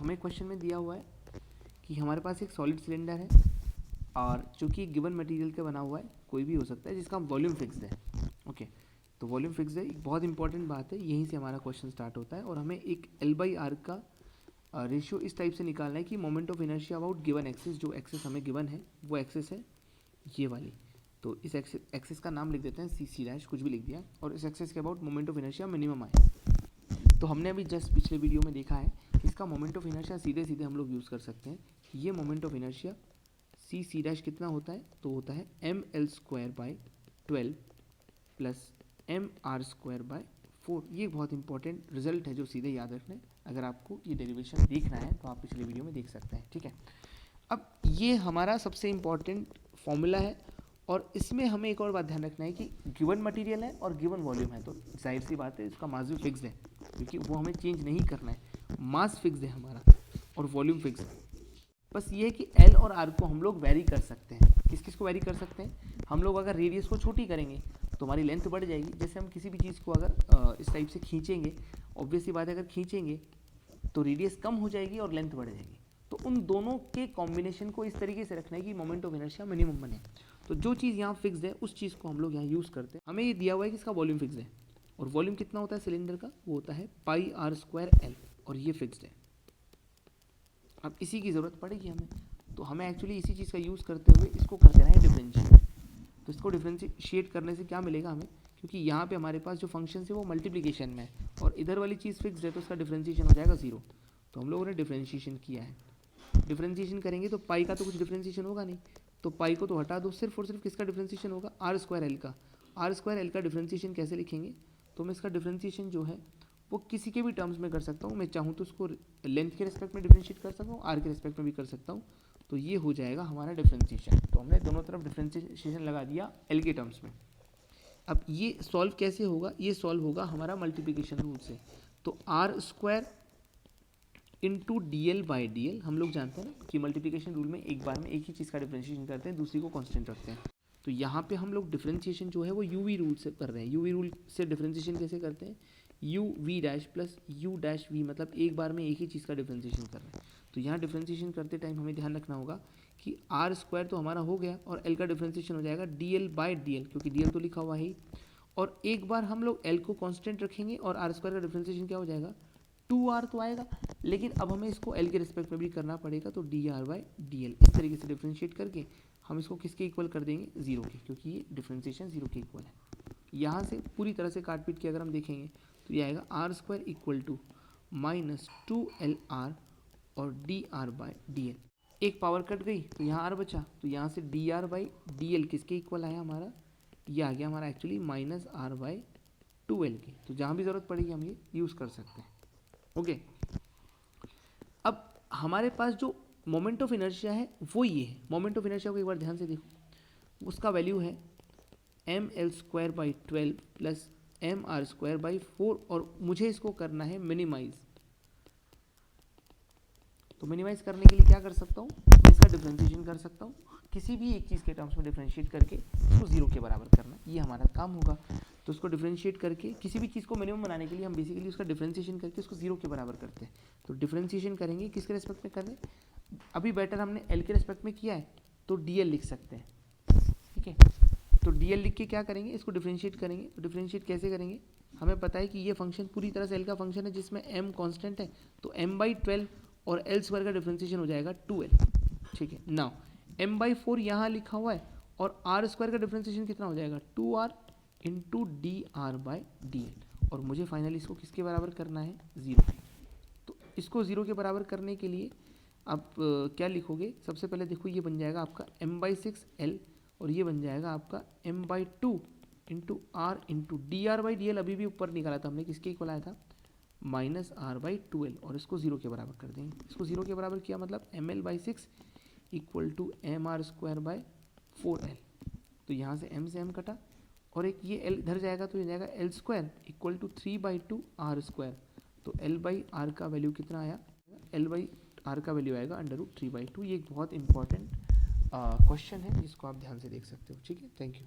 हमें क्वेश्चन में दिया हुआ है कि हमारे पास एक सॉलिड सिलेंडर है और चूंकि गिवन मटेरियल का बना हुआ है, कोई भी हो सकता है, जिसका वॉल्यूम फिक्स्ड है। ओके, तो वॉल्यूम फिक्स्ड है, एक बहुत इंपॉर्टेंट बात है, यहीं से हमारा क्वेश्चन स्टार्ट होता है। और हमें एक L/R का रेशियो इस टाइप से निकालना है कि moment of inertia about given axis, जो एक्सिस हमें गिवन है वो एक्सिस है ये वाली। तो इस एक्सिस का नाम लिख देते हैं C कुछ भी लिख दिया, और इस एक्सिस के about moment of inertia minimum आए। तो हमने अभी जस्ट पिछले वीडियो में देखा है कि इसका मोमेंट ऑफ इनर्शिया सीधे सीधे हम लोग यूज़ कर सकते हैं। ये मोमेंट ऑफ इनर्शिया C कितना होता है, तो होता है mL/12 प्लस mR/4। ये बहुत इंपॉर्टेंट रिजल्ट है जो सीधे याद रखना है। अगर आपको ये डेरिवेशन देखना है तो आप पिछले वीडियो में देख सकते हैं, ठीक है। अब ये हमारा सबसे इम्पॉर्टेंट फॉर्मूला है, और इसमें हमें एक और बात ध्यान रखना है कि गिवन मटेरियल है और गिवन वॉल्यूम है, तो जाहिर सी बात है इसका मास भी फिक्स है, क्योंकि वो हमें चेंज नहीं करना है। मास फिक्स है हमारा और वॉल्यूम फिक्स है। बस ये है कि L और R को हम लोग वेरी कर सकते हैं। किस किस को वेरी कर सकते हैं? हम लोग अगर रेडियस को छोटी करेंगे तो हमारी लेंथ बढ़ जाएगी। जैसे हम किसी भी चीज़ को अगर इस टाइप से खींचेंगे, ऑब्वियस सी बात है, अगर खींचेंगे तो रेडियस कम हो जाएगी और लेंथ बढ़ जाएगी। तो उन दोनों के कॉम्बिनेशन को इस तरीके से रखना है कि मोमेंट ऑफ इनर्शिया मिनिमम बने। तो जो चीज़ यहाँ फिक्स्ड है उस चीज़ को हम लोग यहाँ यूज़ करते हैं। हमें ये दिया हुआ है कि इसका वॉल्यूम फिक्स्ड है, और वॉल्यूम कितना होता है सिलेंडर का, वो होता है πr²L, और ये फिक्स्ड है। अब इसी की ज़रूरत पड़ेगी हमें, तो हमें एक्चुअली इसी चीज़ का यूज़ करते हुए इसको कर देना है डिफरेंशिएट। तो इसको डिफरेंशिएट करने से क्या मिलेगा हमें, क्योंकि यहाँ पे हमारे पास जो फंक्शन है वो मल्टीप्लिकेशन में है और इधर वाली चीज़ फिक्स्ड है, तो इसका डिफरेंशिएशन हो जाएगा 0। तो हम लोगों ने डिफरेंशिएशन किया है। डिफरेंशिएशन करेंगे तो पाई का तो कुछ डिफरेंशिएशन होगा नहीं, तो पाई को तो हटा दो, सिर्फ और सिर्फ किसका डिफरेंशिएशन होगा, R²L का। R²L का डिफरेंशिएशन कैसे लिखेंगे, तो मैं इसका डिफरेंशिएशन जो है वो किसी के भी टर्म्स में कर सकता हूँ। मैं चाहूँ तो उसको लेंथ के रिस्पेक्ट में डिफरेंशिएट कर सकता हूँ, आर के रिस्पेक्ट में भी कर सकता हूँ। तो ये हो जाएगा हमारा डिफरेंशिएशन। तो हमने दोनों तरफ डिफरेंशिएशन लगा दिया एल के टर्म्स में। अब ये सॉल्व कैसे होगा, ये सॉल्व होगा हमारा मल्टीप्लिकेशन रूल से। तो R² इंटू DL/DL, हम लोग जानते हैं ना कि मल्टीप्लिकेशन रूल में एक बार में एक ही चीज़ का डिफरेंशिएशन करते हैं, दूसरी को कांस्टेंट रखते हैं। तो यहाँ पे हम लोग डिफरेंशिएशन जो है वो UV रूल से कर रहे हैं। UV रूल से डिफरेंशिएशन कैसे करते हैं, UV' प्लस U'(V), मतलब एक बार में एक ही चीज़ का डिफरेंशिएशन कर रहे हैं। तो यहाँ डिफरेंशिएशन करते टाइम हमें ध्यान रखना होगा कि R² तो हमारा हो गया और L का डिफरेंशिएशन हो जाएगा DL/DL, क्योंकि DL तो लिखा हुआ है ही। और एक बार हम लोग L को कांस्टेंट रखेंगे और R² का डिफरेंशिएशन क्या हो जाएगा, 2R तो आएगा, लेकिन अब हमें इसको L के रिस्पेक्ट में भी करना पड़ेगा, तो dR/dL। इस तरीके से डिफरेंशिएट करके हम इसको किसके इक्वल कर देंगे, 0 के, क्योंकि ये डिफरेंशिएशन 0 के इक्वल है। यहाँ से पूरी तरह से काट पीट के अगर हम देखेंगे तो ये आएगा R² इक्वल टू -2LR और dR/dL। एक पावर कट गई तो यहाँ R बचा, तो यहाँ से dR/dL किसके इक्वल आया हमारा, ये आ गया हमारा एक्चुअली -R/2L के। तो जहाँ भी ज़रूरत पड़ेगी हम ये यूज़ कर सकते हैं। ओके, अब हमारे पास जो मोमेंट ऑफ इनर्शिया है वो ये है। मोमेंट ऑफ इनर्शिया को एक बार ध्यान से देखो, उसका वैल्यू है mL²/12 प्लस mR²/4, और मुझे इसको करना है मिनिमाइज। तो मिनिमाइज करने के लिए क्या कर सकता हूँ, इसका डिफरेंशिएशन कर सकता हूँ, किसी भी एक चीज़ के टर्म्स में डिफरेंशिएट करके इसको 0 के बराबर करना, ये हमारा काम होगा। तो उसको डिफरेंशिएट करके किसी भी चीज़ को मिनिमम बनाने के लिए हम बेसिकली उसका डिफरेंशिएशन करके उसको 0 के बराबर करते हैं। तो डिफरेंशिएशन करेंगे किसके रिस्पेक्ट में करें, अभी बेटर हमने L के रिस्पेक्ट में किया है तो DL लिख सकते हैं, ठीक है। तो DL लिख के क्या करेंगे, इसको डिफरेंशिएट करेंगे। तो डिफरेंशिएट कैसे करेंगे, हमें पता है कि ये फंक्शन पूरी तरह से L का फंक्शन है जिसमें m कांस्टेंट है, तो m/12 और L² का डिफरेंशिएशन हो जाएगा 2L, ठीक है। नाउ m/4 यहाँ लिखा हुआ है और R² का डिफरेंशिएशन कितना हो जाएगा, 2R इंटू dR/dL, और मुझे फाइनली इसको किसके बराबर करना है, 0। तो इसको 0 के बराबर करने के लिए आप क्या लिखोगे, सबसे पहले देखो ये बन जाएगा आपका m/6L, और ये बन जाएगा आपका m/2 into R into dR/dL। अभी भी ऊपर निकाला था हमने, किसके इक्वल आया था, -R/2L, और इसको 0 के बराबर कर देंगे। इसको 0 के बराबर किया मतलब mL/6 इक्वल टू mR²/4L। तो यहाँ से m से m कटा, और एक ये L इधर जाएगा तो ये जाएगा L² इक्वल टू 3/2 R²। तो L/R का वैल्यू कितना आया, L/R का वैल्यू आएगा √3/2। ये एक बहुत इंपॉर्टेंट क्वेश्चन है जिसको आप ध्यान से देख सकते हो, ठीक है। Thank you.